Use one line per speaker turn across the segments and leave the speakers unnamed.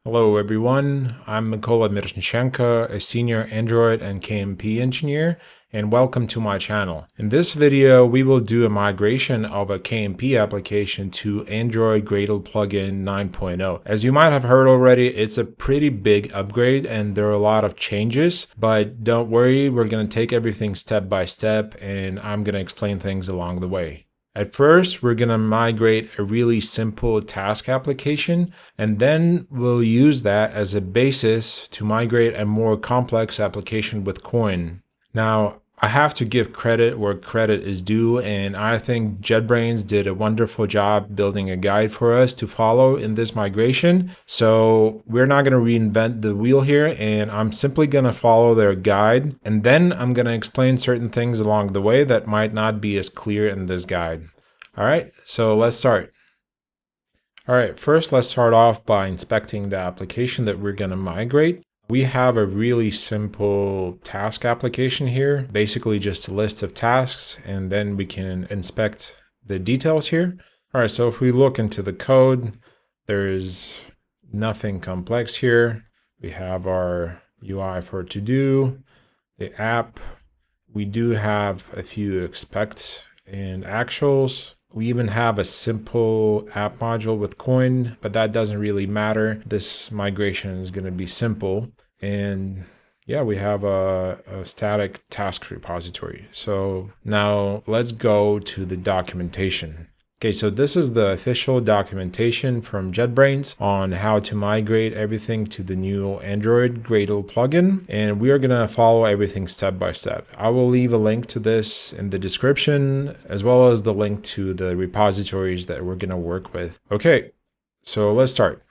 Hello everyone, I'm Mykola Mirsnichenko, a senior Android and KMP engineer, and welcome to my channel. In this video, we will do a migration of a KMP application to Android Gradle Plugin 9.0. As you might have heard already, it's a pretty big upgrade and there are a lot of changes, but don't worry, we're going to take everything step by step and I'm going to explain things along the way. At first, we're going to migrate a really simple task application, and then we'll use that as a basis to migrate a more complex application with Koin. Now, I have to give credit where credit is due, and I think JetBrains did a wonderful job building a guide for us to follow in this migration. So we're not going to reinvent the wheel here, and I'm simply going to follow their guide, and then I'm going to explain certain things along the way that might not be as clear in this guide. All right, so let's start. All right, first let's start off by inspecting the application that we're going to migrate. We have a really simple task application here, basically just a list of tasks, and then we can inspect the details here. All right, so if we look into the code, there's nothing complex here. We have our UI for to do, the app. We do have a few expect and actuals. We even have a simple app module with Koin, but that doesn't really matter. This migration is going to be simple. And yeah, we have a static task repository. So now let's go to the documentation. Okay, so this is the official documentation from JetBrains on how to migrate everything to the new Android Gradle plugin, and we are going to follow everything step by step. I will leave a link to this in the description, as well as the link to the repositories that we're going to work with. Okay, so let's start.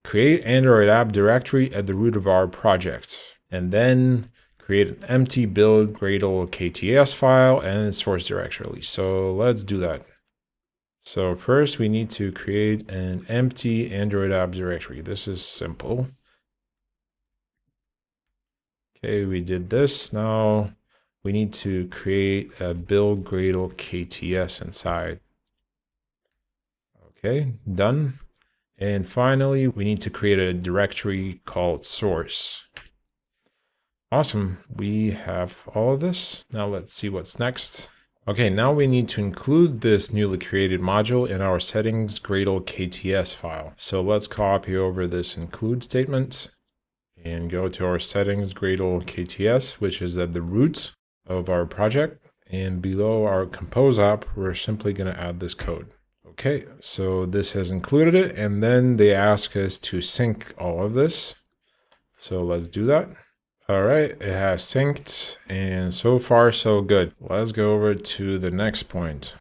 Create Android app directory at the root of our project, and then create an empty build Gradle KTS file and source directory. So let's do that. So first we need to create an empty Android app directory. This is simple. Okay, we did this. Now we need to create a build Gradle KTS inside. Okay, done. And finally, we need to create a directory called source. Awesome, we have all of this. Now let's see what's next. Okay, now we need to include this newly created module in our settings Gradle KTS file. So let's copy over this include statement and go to our settings Gradle KTS, which is at the root of our project. And below our Compose app, we're simply going to add this code. Okay, so this has included it, and then they ask us to sync all of this. So let's do that. All right, it has synced, and so far so good. Let's go over to the next point.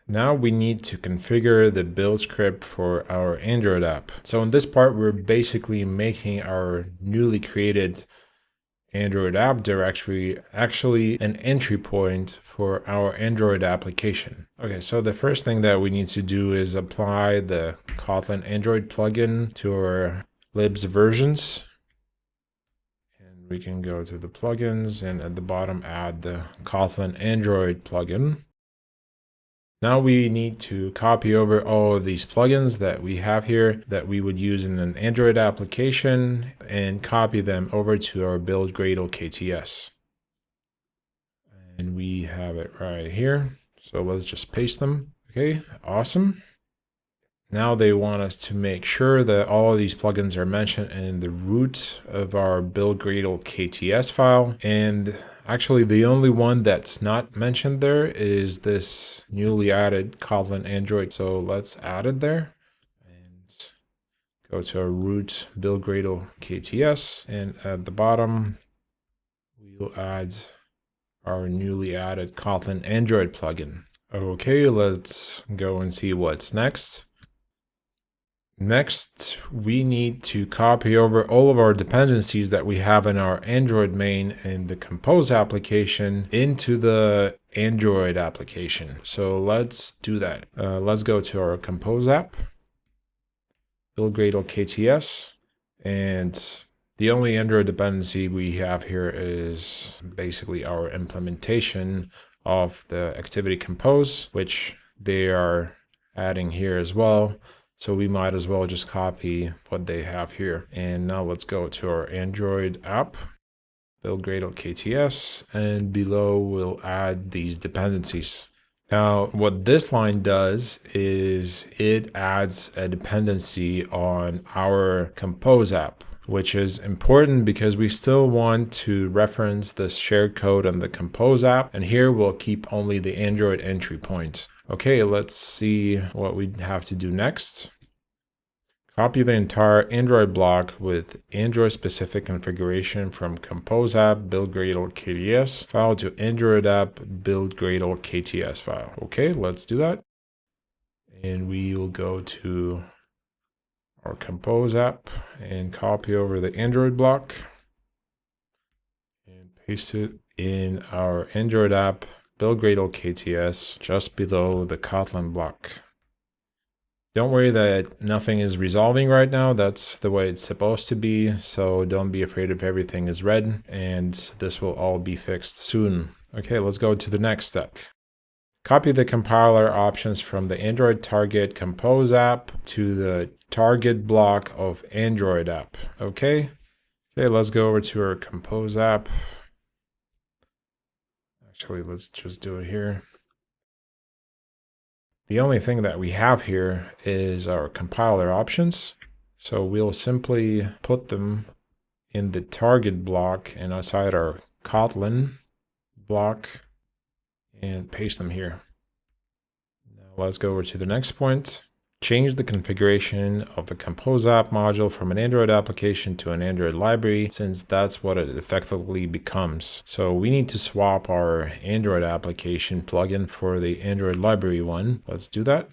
Now we need to configure the build script for our Android app. So in this part, we're basically making our newly created Android app directory actually an entry point for our Android application. Okay, so the first thing that we need to do is apply the Kotlin Android plugin to our libs versions. We can go to the plugins and at the bottom add the Kotlin Android plugin. Now we need to copy over all of these plugins that we have here that we would use in an Android application and copy them over to our build Gradle KTS. And we have it right here. So let's just paste them. Okay, awesome. Now they want us to make sure that all of these plugins are mentioned in the root of our build Gradle KTS file. And actually the only one that's not mentioned there is this newly added Kotlin Android. So let's add it there and go to our root build Gradle KTS. And at the bottom, we'll add our newly added Kotlin Android plugin. Okay, let's go and see what's next. Next, we need to copy over all of our dependencies that we have in our Android main and the Compose application into the Android application. So let's do that. Let's go to our Compose app, build Gradle KTS, and the only Android dependency we have here is basically our implementation of the activity Compose, which they are adding here as well. So we might as well just copy what they have here. And now let's go to our Android app, build Gradle KTS, and below we'll add these dependencies. Now, what this line does is it adds a dependency on our Compose app, which is important because we still want to reference this shared code on the Compose app. And here we'll keep only the Android entry point. Okay, let's see what we have to do next. Copy the entire Android block with Android-specific configuration from Compose app build Gradle KTS file to androidApp build Gradle KTS file. Okay, let's do that. And we will go to our Compose app and copy over the Android block and paste it in our Android app build Gradle KTS just below the Kotlin block. Don't worry that nothing is resolving right now. That's the way it's supposed to be. So don't be afraid if everything is red, and this will all be fixed soon. Okay, let's go to the next step. Copy the compiler options from the Android target Compose app to the target block of Android app. Okay, let's go over to our Compose app. Actually, let's just do it here. The only thing that we have here is our compiler options. So we'll simply put them in the target block and outside our Kotlin block and paste them here. Now let's go over to the next point. Change the configuration of the Compose app module from an Android application to an Android library, since that's what it effectively becomes. So we need to swap our Android application plugin for the Android library one. Let's do that.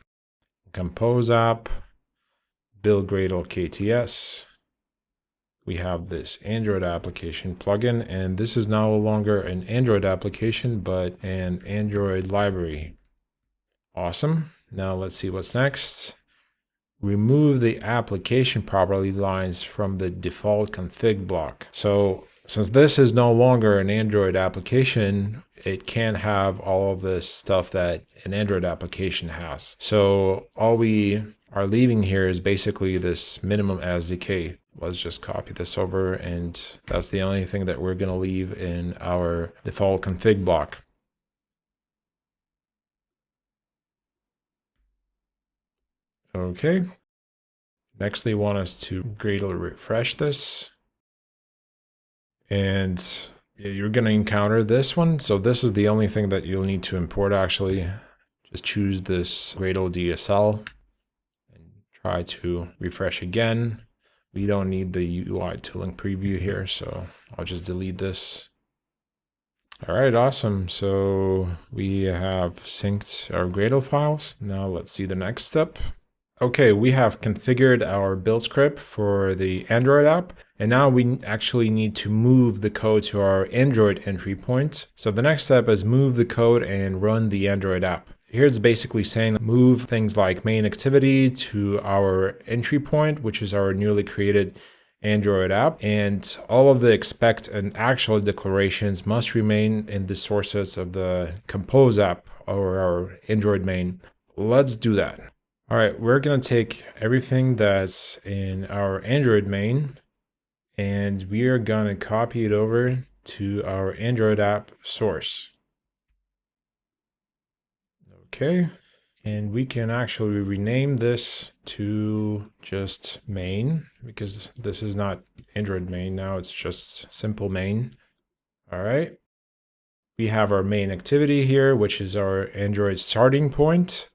Compose app, build Gradle KTS. We have this Android application plugin, and this is no longer an Android application, but an Android library. Awesome. Now let's see what's next. Remove the application property lines from the default config block. So since this is no longer an Android application, it can't have all of this stuff that an Android application has. So all we are leaving here is basically this minimum SDK. Let's just copy this over, and that's the only thing that we're going to leave in our default config block. Okay. Next, they want us to Gradle refresh this. And you're going to encounter this one. So this is the only thing that you'll need to import actually. Just choose this Gradle DSL and try to refresh again. We don't need the UI tooling preview here, so I'll just delete this. All right, awesome. So we have synced our Gradle files. Now let's see the next step. Okay, we have configured our build script for the Android app, and now we actually need to move the code to our Android entry point. So the next step is move the code and run the Android app. Here it's basically saying move things like main activity to our entry point, which is our newly created Android app, and all of the expect and actual declarations must remain in the sources of the Compose app or our Android main. Let's do that. All right, we're going to take everything that's in our Android main, and we are going to copy it over to our Android app source. Okay, and we can actually rename this to just main, because this is not Android main now, it's just simple main. All right, we have our main activity here, which is our Android starting point.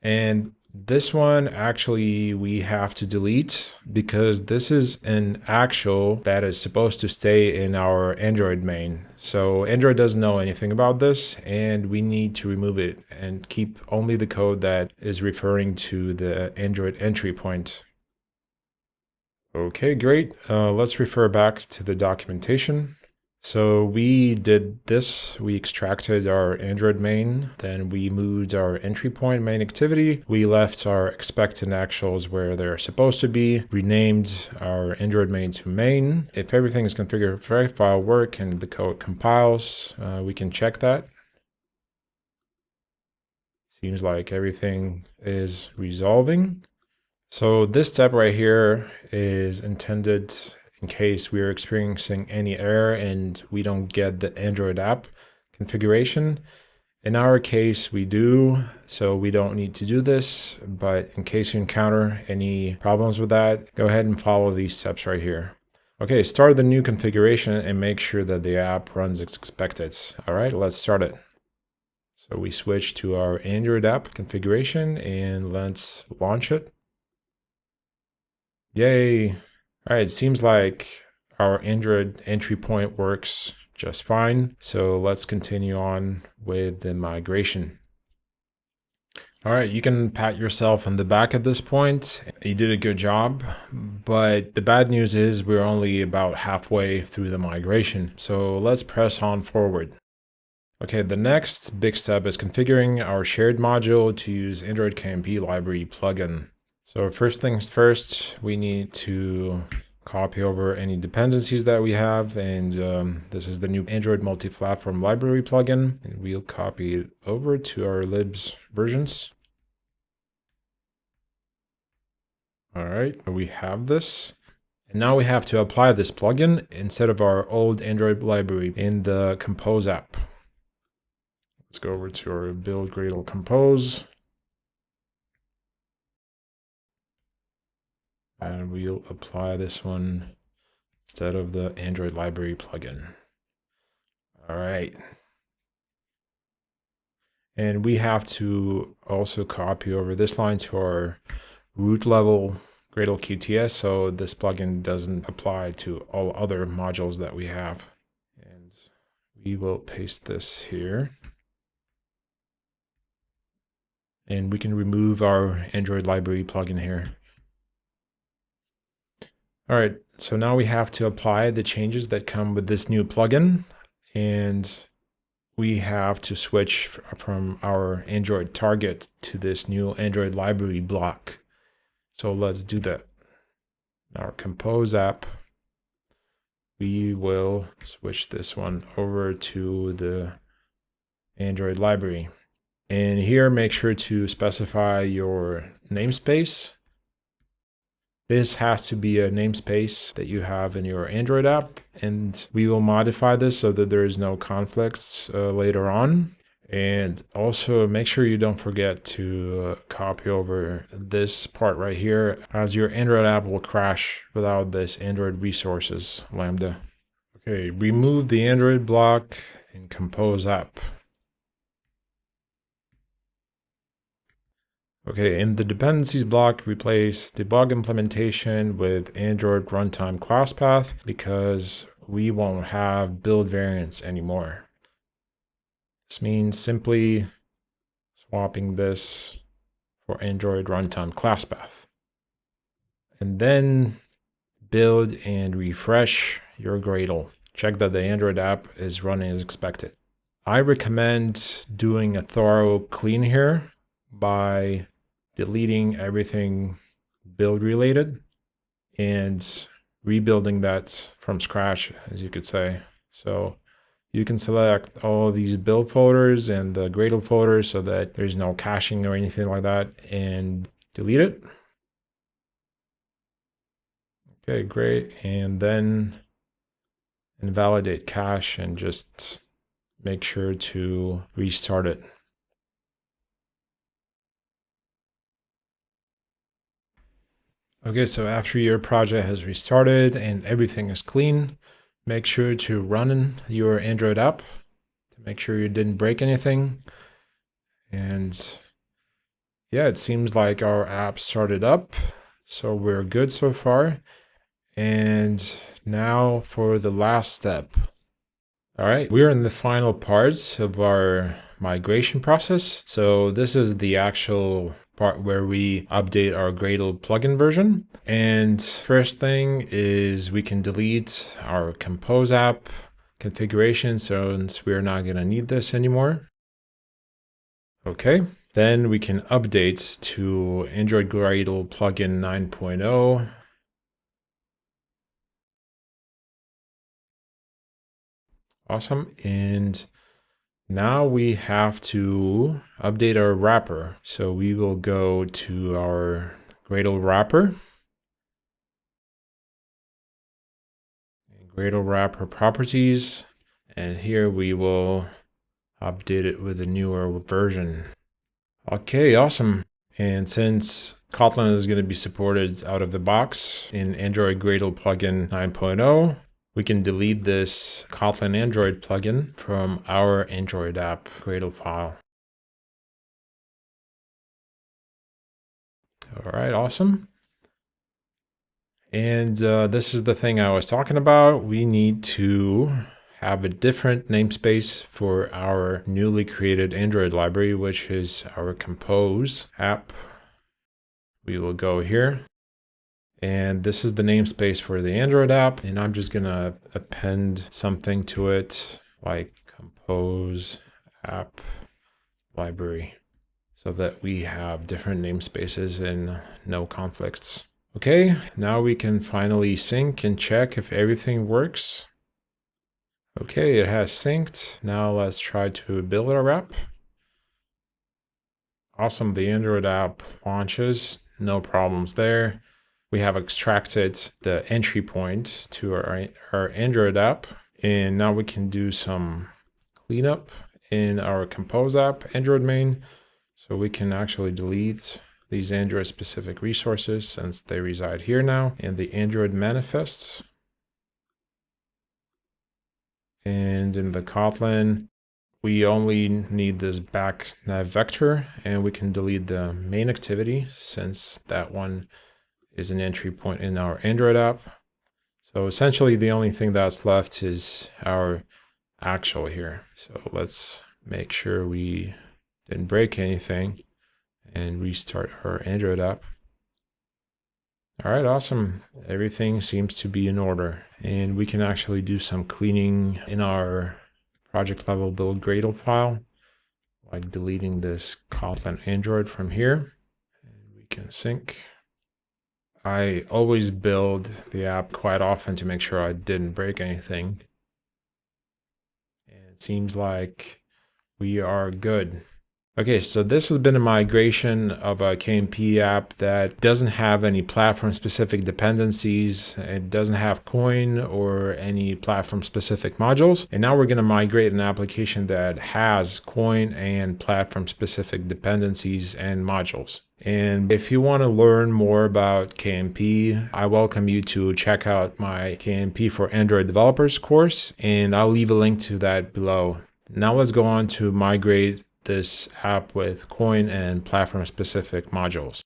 And this one actually we have to delete because this is an actual that is supposed to stay in our Android main. So Android doesn't know anything about this, and we need to remove it and keep only the code that is referring to the Android entry point. Okay, great. Let's refer back to the documentation. So we did this, we extracted our Android main, then we moved our entry point main activity, we left our expect and actuals where they're supposed to be, renamed our Android main to main. If everything is configured for right, file work and the code compiles, we can check that. Seems like everything is resolving. So this step right here is intended in case we're experiencing any error and we don't get the Android app configuration. In our case, we do, so we don't need to do this, but in case you encounter any problems with that, go ahead and follow these steps right here. Okay, start the new configuration and make sure that the app runs as expected. All right, let's start it. So we switch to our Android app configuration and let's launch it. Yay. All right, it seems like our Android entry point works just fine. So let's continue on with the migration. All right, you can pat yourself on the back at this point. You did a good job, but the bad news is we're only about halfway through the migration. So let's press on forward. Okay, the next big step is configuring our shared module to use Android-KMP library plugin. So first things first, we need to copy over any dependencies that we have, and this is the new Android Multiplatform library plugin, and we'll copy it over to our libs versions. All right, we have this. And now we have to apply this plugin instead of our old Android library in the Compose app. Let's go over to our build Gradle Compose. And we'll apply this one instead of the Android library plugin. All right. And we have to also copy over this line to our root level Gradle QTS, so this plugin doesn't apply to all other modules that we have. And we will paste this here. And we can remove our Android library plugin here. All right, so now we have to apply the changes that come with this new plugin, and we have to switch from our Android target to this new Android library block. So let's do that. Our Compose app, we will switch this one over to the Android library. And here, make sure to specify your namespace. This has to be a namespace that you have in your Android app, and we will modify this so that there is no conflicts later on. And also make sure you don't forget to copy over this part right here, as your Android app will crash without this Android resources lambda. Okay, remove the Android block in Compose app. Okay, in the dependencies block, replace debug implementation with Android runtime class path because we won't have build variants anymore. This means simply swapping this for Android runtime class path. And then build and refresh your Gradle. Check that the Android app is running as expected. I recommend doing a thorough clean here by deleting everything build related and rebuilding that from scratch, as you could say. So you can select all these build folders and the Gradle folders so that there's no caching or anything like that, and delete it. Okay, great. And then invalidate cache and just make sure to restart it. Okay, so after your project has restarted and everything is clean, make sure to run your Android app to make sure you didn't break anything. And yeah, it seems like our app started up, so we're good so far. And now for the last step. All right, we're in the final parts of our migration process. So this is the actual part where we update our Gradle plugin version. And first thing is we can delete our Compose app configuration since we're not going to need this anymore. Okay, then we can update to Android Gradle Plugin 9.0. Awesome. And now we have to update our wrapper. So we will go to our Gradle wrapper. Gradle wrapper properties. And here we will update it with a newer version. Okay, awesome. And since Kotlin is going to be supported out of the box in Android Gradle Plugin 9.0, we can delete this Kotlin Android plugin from our AndroidApp Gradle file. All right, awesome. And this is the thing I was talking about. We need to have a different namespace for our newly created Android library, which is our Compose app. We will go here. And this is the namespace for the Android app. And I'm just gonna append something to it like Compose app library so that we have different namespaces and no conflicts. Okay, now we can finally sync and check if everything works. Okay, it has synced. Now let's try to build our app. Awesome, the Android app launches, no problems there. We have extracted the entry point to our Android app, and now we can do some cleanup in our Compose app Android main. So we can actually delete these Android specific resources since they reside here now in the Android manifests. And in the Kotlin, we only need this back nav vector, and we can delete the main activity since that one is an entry point in our Android app. So essentially the only thing that's left is our actual here. So let's make sure we didn't break anything and restart our Android app. All right, awesome. Everything seems to be in order, and we can actually do some cleaning in our project level build Gradle file, like deleting this Kotlin Android from here, and we can sync. I always build the app quite often to make sure I didn't break anything. And it seems like we are good. Okay, so this has been a migration of a KMP app that doesn't have any platform-specific dependencies. It doesn't have Koin or any platform-specific modules. And now we're going to migrate an application that has Koin and platform-specific dependencies and modules. And if you want to learn more about KMP, I welcome you to check out my KMP for Android developers course, and I'll leave a link to that below. Now let's go on to migrate this app with Koin and platform-specific modules.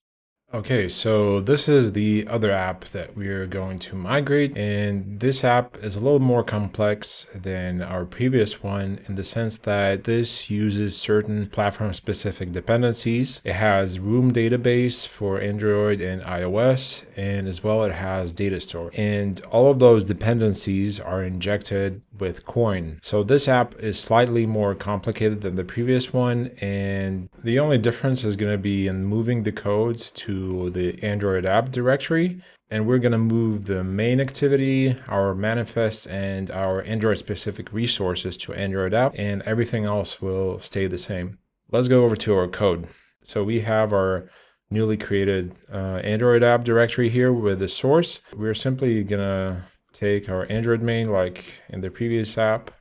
Okay, so this is the other app that we're going to migrate, and this app is a little more complex than our previous one in the sense that this uses certain platform-specific dependencies. It has room database for Android and iOS, and as well it has DataStore. And all of those dependencies are injected with Koin. So this app is slightly more complicated than the previous one, and the only difference is going to be in moving the codes to the Android app directory, and we're going to move the main activity, our manifest, and our Android specific resources to Android app, and everything else will stay the same. Let's go over to our code. So we have our newly created Android app directory here with the source. We're simply going to take our Android main like in the previous app,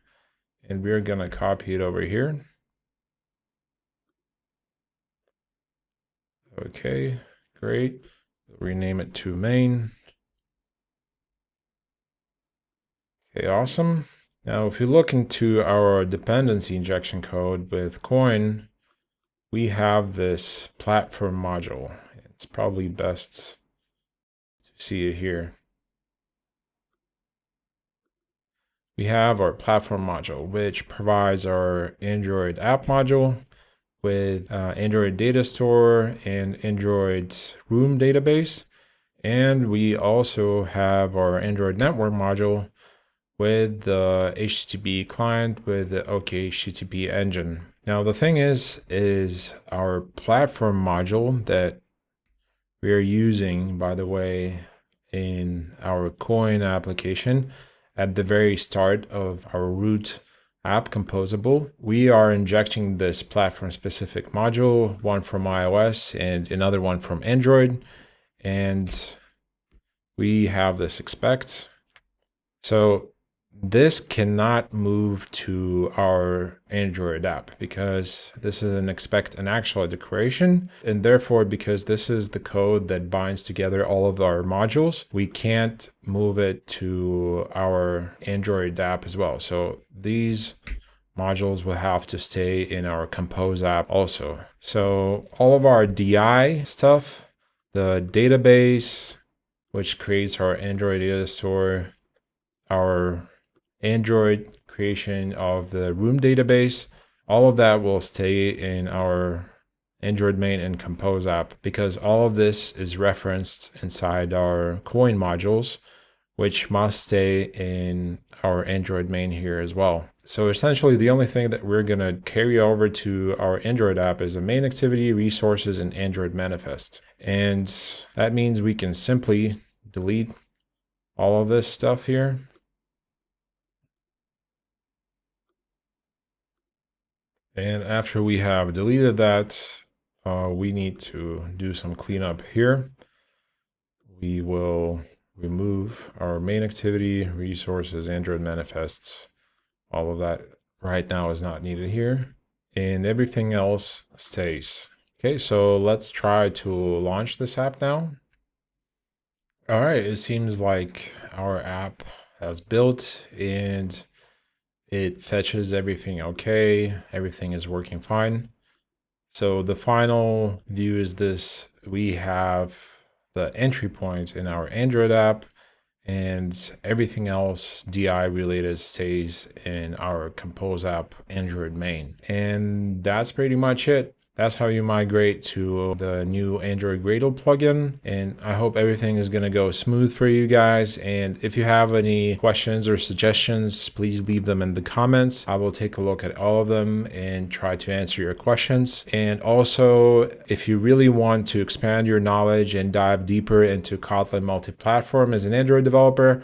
and we're going to copy it over here. Okay. Great. Rename it to main. Okay, awesome. Now, if you look into our dependency injection code with Koin, we have this platform module. It's probably best to see it here. We have our platform module, which provides our Android app module with Android DataStore and Android's room database. And we also have our Android network module with the HTTP client with the Okhttp engine. Now the thing is our platform module that we are using, by the way, in our Koin application at the very start of our root app composable, we are injecting this platform specific module, one from iOS and another one from Android. and we have this expect. So this cannot move to our Android app because this is an expect and actual declaration. And therefore, because this is the code that binds together all of our modules, we can't move it to our Android app as well. So these modules will have to stay in our Compose app also. So all of our DI stuff, the database, which creates our Android data store, our Android creation of the room database, all of that will stay in our Android main and Compose app because all of this is referenced inside our Koin modules, which must stay in our Android main here as well. So essentially the only thing that we're gonna carry over to our Android app is a main activity, resources, and Android manifest. And that means we can simply delete all of this stuff here. And after we have deleted that, we need to do some cleanup here. We will remove our main activity, resources, Android manifests. All of that right now is not needed here. And everything else stays. Okay, so let's try to launch this app now. All right, it seems like our app has built and it fetches everything okay. Everything is working fine. So the final view is this. We have the entry point in our Android app and everything else DI related stays in our Compose app Android main. And that's pretty much it. That's how you migrate to the new Android Gradle plugin. And I hope everything is going to go smooth for you guys. And if you have any questions or suggestions, please leave them in the comments. I will take a look at all of them and try to answer your questions. And also, if you really want to expand your knowledge and dive deeper into Kotlin multi-platform as an Android developer,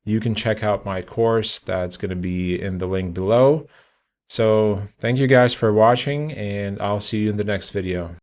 you can check out my course that's going to be in the link below. So thank you guys for watching, and I'll see you in the next video.